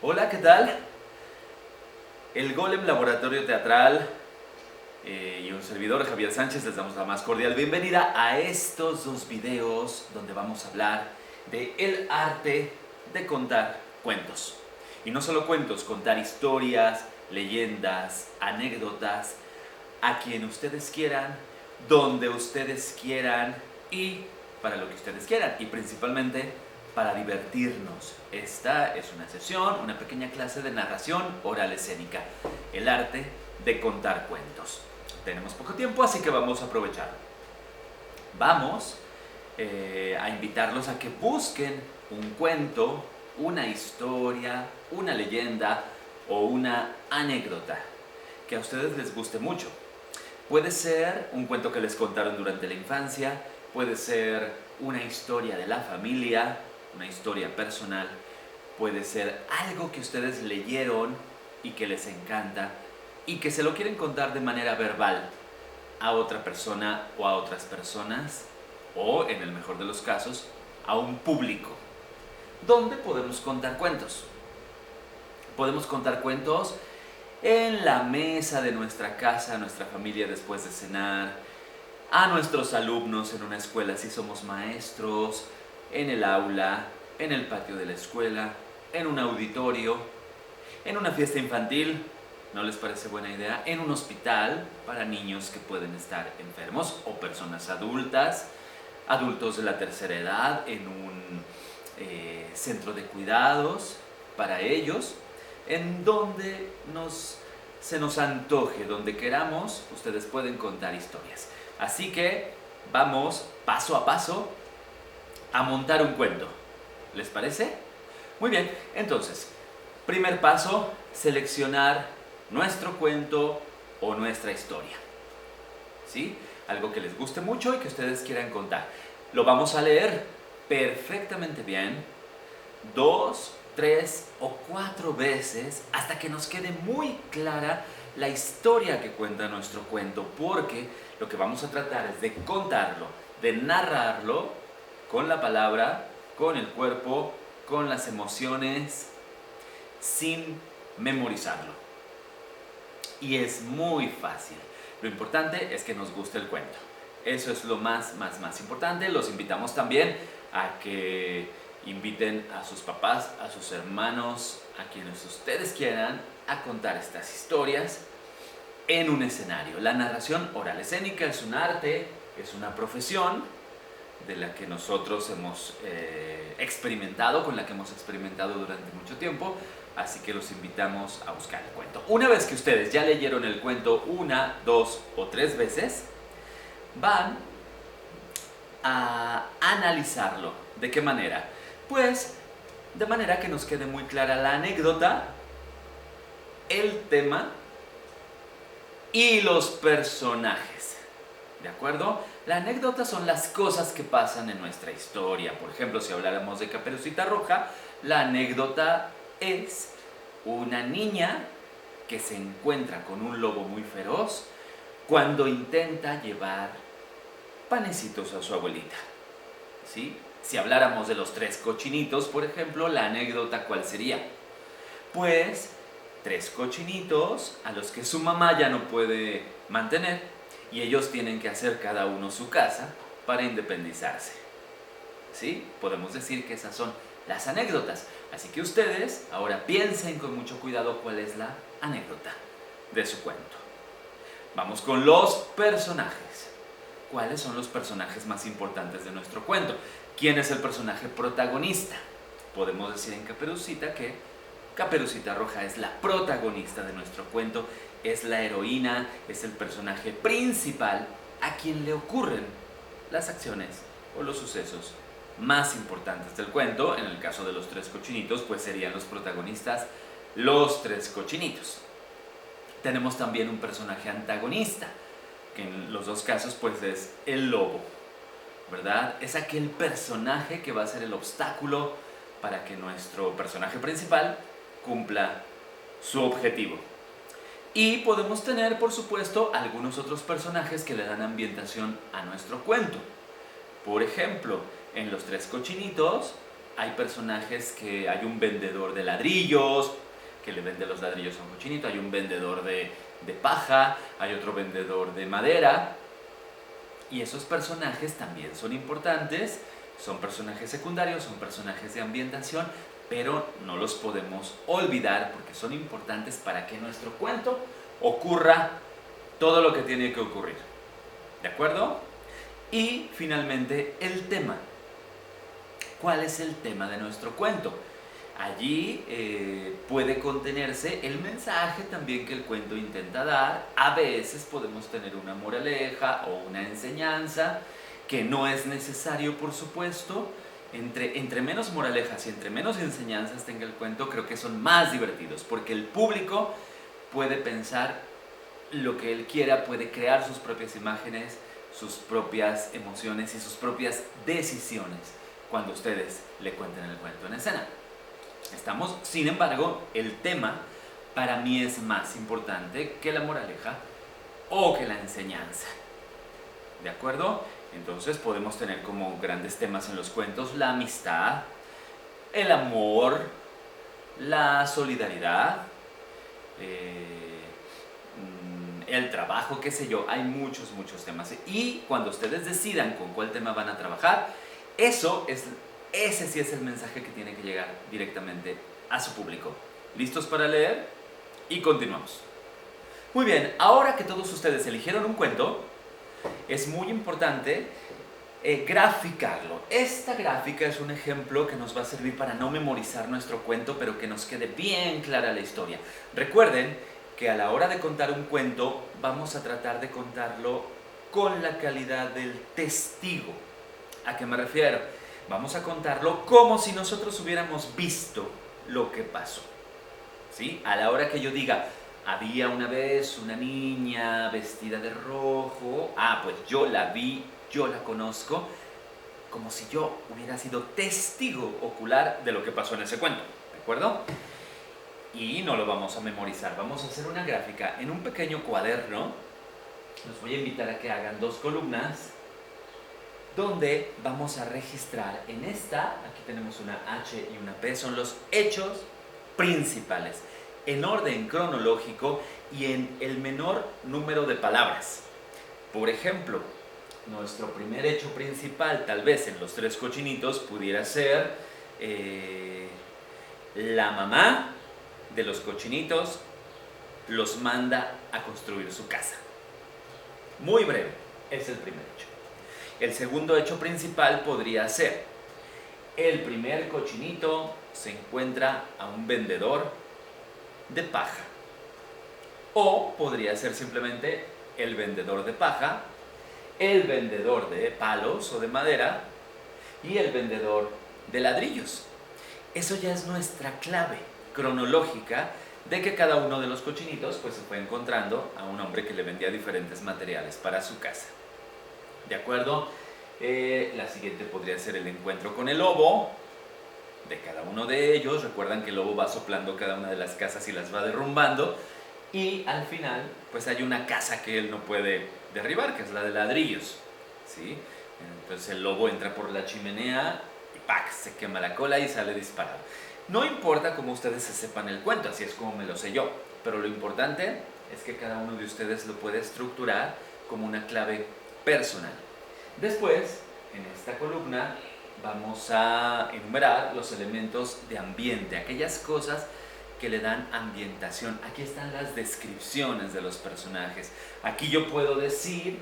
Hola, ¿qué tal? El Golem Laboratorio Teatral y un servidor, Javier Sánchez, les damos la más cordial bienvenida a estos dos videos donde vamos a hablar de el arte de contar cuentos. Y no solo cuentos, contar historias, leyendas, anécdotas, a quien ustedes quieran, donde ustedes quieran y para lo que ustedes quieran. Y principalmente para divertirnos. Esta es una sesión, una pequeña clase de narración oral escénica, el arte de contar cuentos. Tenemos poco tiempo, así que vamos a aprovecharlo. Vamos a invitarlos a que busquen un cuento, una historia, una leyenda o una anécdota que a ustedes les guste mucho. Puede ser un cuento que les contaron durante la infancia, puede ser una historia de la familia, una historia personal, puede ser algo que ustedes leyeron y que les encanta y que se lo quieren contar de manera verbal a otra persona o a otras personas o, en el mejor de los casos, a un público. ¿Dónde podemos contar cuentos? Podemos contar cuentos en la mesa de nuestra casa, nuestra familia después de cenar, a nuestros alumnos en una escuela si somos maestros, en el aula, en el patio de la escuela, en un auditorio, en una fiesta infantil, ¿no les parece buena idea? En un hospital para niños que pueden estar enfermos o personas adultas, adultos de la tercera edad, en un centro de cuidados para ellos, en donde se nos antoje, donde queramos, ustedes pueden contar historias. Así que vamos paso a paso a montar un cuento. ¿Les parece? Muy bien, entonces, primer paso, seleccionar nuestro cuento o nuestra historia. ¿Sí? Algo que les guste mucho y que ustedes quieran contar. Lo vamos a leer perfectamente bien, 2, 3 o 4 veces hasta que nos quede muy clara la historia que cuenta nuestro cuento, porque lo que vamos a tratar es de contarlo, de narrarlo con la palabra, con el cuerpo, con las emociones, sin memorizarlo. Y es muy fácil. Lo importante es que nos guste el cuento. Eso es lo más importante. Los invitamos también a que inviten a sus papás, a sus hermanos, a quienes ustedes quieran, a contar estas historias en un escenario. La narración oral escénica es un arte, es una profesión de la que nosotros hemos experimentado, con la que hemos experimentado durante mucho tiempo, así que los invitamos a buscar el cuento. Una vez que ustedes ya leyeron el cuento 1, 2 o 3 veces, van a analizarlo. ¿De qué manera? Pues de manera que nos quede muy clara la anécdota, el tema y los personajes. ¿De acuerdo? La anécdota son las cosas que pasan en nuestra historia. Por ejemplo, si habláramos de Caperucita Roja, la anécdota es una niña que se encuentra con un lobo muy feroz cuando intenta llevar panecitos a su abuelita. ¿Sí? Si habláramos de los 3 cochinitos, por ejemplo, la anécdota, ¿cuál sería? Pues 3 cochinitos a los que su mamá ya no puede mantener y ellos tienen que hacer cada uno su casa para independizarse. ¿Sí? Podemos decir que esas son las anécdotas. Así que ustedes ahora piensen con mucho cuidado cuál es la anécdota de su cuento. Vamos con los personajes. ¿Cuáles son los personajes más importantes de nuestro cuento? ¿Quién es el personaje protagonista? Podemos decir en Caperucita que Caperucita Roja es la protagonista de nuestro cuento, es la heroína, es el personaje principal a quien le ocurren las acciones o los sucesos más importantes del cuento. En el caso de los 3 cochinitos, pues serían los protagonistas los 3 cochinitos. Tenemos también un personaje antagonista, que en los 2 casos pues es el lobo, ¿verdad? Es aquel personaje que va a ser el obstáculo para que nuestro personaje principal cumpla su objetivo. Y podemos tener, por supuesto, algunos otros personajes que le dan ambientación a nuestro cuento. Por ejemplo, en los 3 cochinitos hay personajes que hay un vendedor de ladrillos que le vende los ladrillos a un cochinito, hay un vendedor de paja, hay otro vendedor de madera, y esos personajes también son importantes, son personajes secundarios, son personajes de ambientación, pero no los podemos olvidar porque son importantes para que nuestro cuento ocurra todo lo que tiene que ocurrir. ¿De acuerdo? Y finalmente el tema. ¿Cuál es el tema de nuestro cuento? Allí puede contenerse el mensaje también que el cuento intenta dar. A veces podemos tener una moraleja o una enseñanza, que no es necesario, por supuesto. Entre menos moralejas y entre menos enseñanzas tenga el cuento, creo que son más divertidos, porque el público puede pensar lo que él quiera, puede crear sus propias imágenes, sus propias emociones y sus propias decisiones cuando ustedes le cuenten el cuento en escena. Sin embargo, el tema para mí es más importante que la moraleja o que la enseñanza. ¿De acuerdo? Entonces podemos tener como grandes temas en los cuentos la amistad, el amor, la solidaridad, el trabajo, qué sé yo. Hay muchos temas. Y cuando ustedes decidan con cuál tema van a trabajar, ese sí es el mensaje que tiene que llegar directamente a su público. ¿Listos para leer? Y continuamos. Muy bien, ahora que todos ustedes eligieron un cuento, es muy importante graficarlo. Esta gráfica es un ejemplo que nos va a servir para no memorizar nuestro cuento, pero que nos quede bien clara la historia. Recuerden que a la hora de contar un cuento, vamos a tratar de contarlo con la calidad del testigo. ¿A qué me refiero? Vamos a contarlo como si nosotros hubiéramos visto lo que pasó. ¿Sí? A la hora que yo diga, había una vez una niña vestida de rojo, pues yo la vi, yo la conozco, como si yo hubiera sido testigo ocular de lo que pasó en ese cuento. ¿De acuerdo? Y no lo vamos a memorizar, vamos a hacer una gráfica en un pequeño cuaderno. Los voy a invitar a que hagan 2 columnas donde vamos a registrar en esta, aquí tenemos una H y una P, son los hechos principales, en orden cronológico y en el menor número de palabras. Por ejemplo, nuestro primer hecho principal, tal vez en Los 3 cochinitos, pudiera ser la mamá de los cochinitos los manda a construir su casa. Muy breve, es el primer hecho. El segundo hecho principal podría ser: el primer cochinito se encuentra a un vendedor de paja. O podría ser simplemente el vendedor de paja, el vendedor de palos o de madera y el vendedor de ladrillos. Eso ya es nuestra clave cronológica de que cada uno de los cochinitos pues se fue encontrando a un hombre que le vendía diferentes materiales para su casa. ¿De acuerdo? La siguiente podría ser el encuentro con el lobo de cada uno de ellos. Recuerdan que el lobo va soplando cada una de las casas y las va derrumbando. Y al final, pues hay una casa que él no puede derribar, que es la de ladrillos. ¿Sí? Entonces el lobo entra por la chimenea y ¡pac! Se quema la cola y sale disparado. No importa cómo ustedes se sepan el cuento, así es como me lo sé yo. Pero lo importante es que cada uno de ustedes lo puede estructurar como una clave personal. Después, en esta columna, vamos a enumerar los elementos de ambiente, aquellas cosas que le dan ambientación. Aquí están las descripciones de los personajes. Aquí yo puedo decir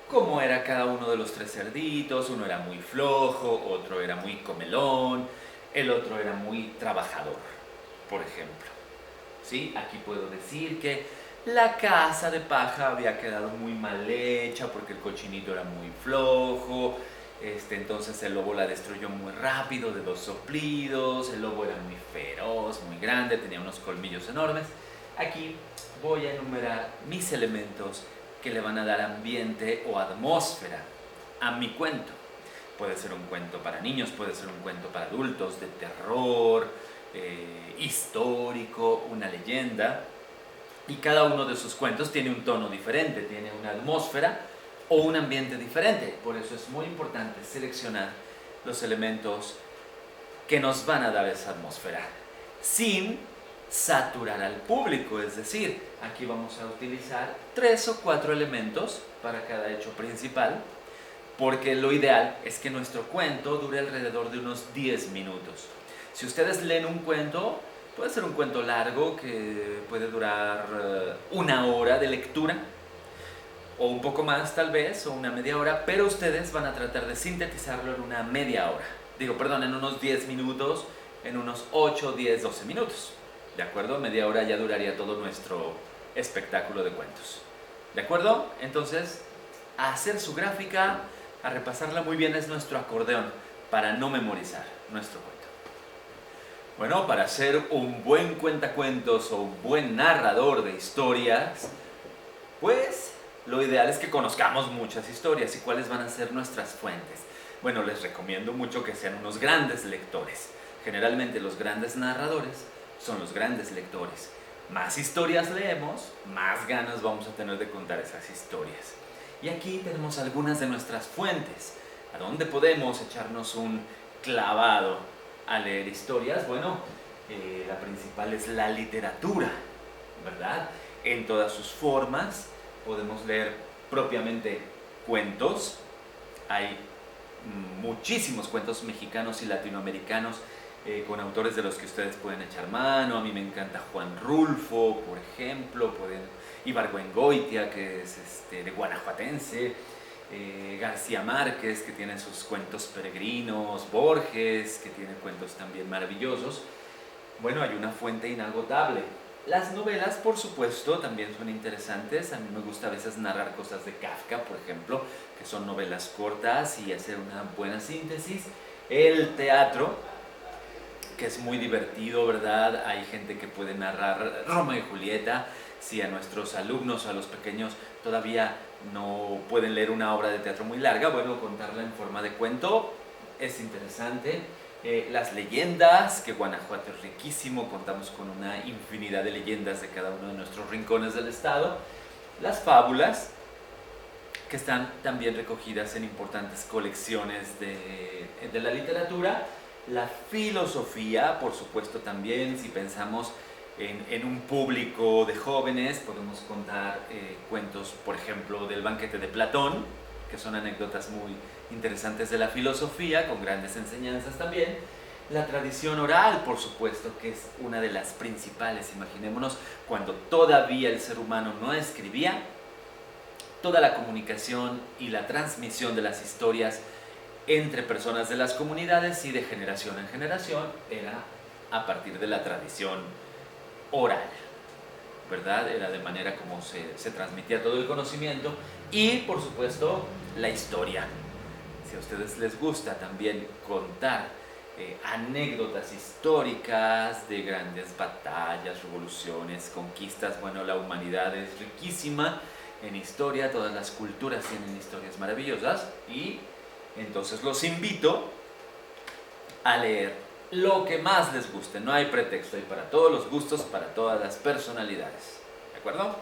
cómo era cada uno de los 3 cerditos. Uno era muy flojo, otro era muy comelón, el otro era muy trabajador, por ejemplo. ¿Sí? Aquí puedo decir que la casa de paja había quedado muy mal hecha porque el cochinito era muy flojo. Entonces el lobo la destruyó muy rápido de 2 soplidos. El lobo era muy feroz, muy grande, tenía unos colmillos enormes. Aquí voy a enumerar mis elementos que le van a dar ambiente o atmósfera a mi cuento. Puede ser un cuento para niños, puede ser un cuento para adultos, de terror, histórico, una leyenda. Y cada uno de sus cuentos tiene un tono diferente, tiene una atmósfera o un ambiente diferente. Por eso es muy importante seleccionar los elementos que nos van a dar esa atmósfera, sin saturar al público. Es decir, aquí vamos a utilizar 3 o 4 elementos para cada hecho principal, porque lo ideal es que nuestro cuento dure alrededor de unos 10 minutos. Si ustedes leen un cuento, puede ser un cuento largo que puede durar 1 hora de lectura, o un poco más tal vez, o una media hora, pero ustedes van a tratar de sintetizarlo en una media hora. En unos 10 minutos, en unos 8, 10, 12 minutos. ¿De acuerdo? Media hora ya duraría todo nuestro espectáculo de cuentos. ¿De acuerdo? Entonces, a hacer su gráfica, a repasarla muy bien es nuestro acordeón, para no memorizar nuestro cuento. Bueno, para ser un buen cuentacuentos o un buen narrador de historias, pues lo ideal es que conozcamos muchas historias. ¿Y cuáles van a ser nuestras fuentes? Bueno, les recomiendo mucho que sean unos grandes lectores. Generalmente los grandes narradores son los grandes lectores. Más historias leemos, más ganas vamos a tener de contar esas historias. Y aquí tenemos algunas de nuestras fuentes. ¿A dónde podemos echarnos un clavado a leer historias? Bueno, la principal es la literatura, ¿verdad? En todas sus formas. Podemos leer propiamente cuentos. Hay muchísimos cuentos mexicanos y latinoamericanos con autores de los que ustedes pueden echar mano. A mí me encanta Juan Rulfo, por ejemplo, Ibargüengoitia, que es de guanajuatense, García Márquez, que tiene sus cuentos peregrinos, Borges, que tiene cuentos también maravillosos. Bueno, hay una fuente inagotable. Las novelas, por supuesto, también son interesantes. A mí me gusta a veces narrar cosas de Kafka, por ejemplo, que son novelas cortas y hacer una buena síntesis. El teatro, que es muy divertido, ¿verdad? Hay gente que puede narrar Romeo y Julieta. Si a nuestros alumnos, a los pequeños, todavía no pueden leer una obra de teatro muy larga, bueno, contarla en forma de cuento es interesante. Las leyendas, que Guanajuato es riquísimo, contamos con una infinidad de leyendas de cada uno de nuestros rincones del estado. Las fábulas, que están también recogidas en importantes colecciones de la literatura. La filosofía, por supuesto, también. Si pensamos en un público de jóvenes, podemos contar cuentos, por ejemplo, del banquete de Platón, que son anécdotas muy interesantes de la filosofía, con grandes enseñanzas también. La tradición oral, por supuesto, que es una de las principales. Imaginémonos cuando todavía el ser humano no escribía, toda la comunicación y la transmisión de las historias entre personas de las comunidades y de generación en generación era a partir de la tradición oral, ¿verdad? Era de manera como se transmitía todo el conocimiento. Y, por supuesto, la historia. Si a ustedes les gusta también contar anécdotas históricas de grandes batallas, revoluciones, conquistas, bueno, la humanidad es riquísima en historia, todas las culturas tienen historias maravillosas, y entonces los invito a leer lo que más les guste. No hay pretexto, hay para todos los gustos, para todas las personalidades. ¿De acuerdo?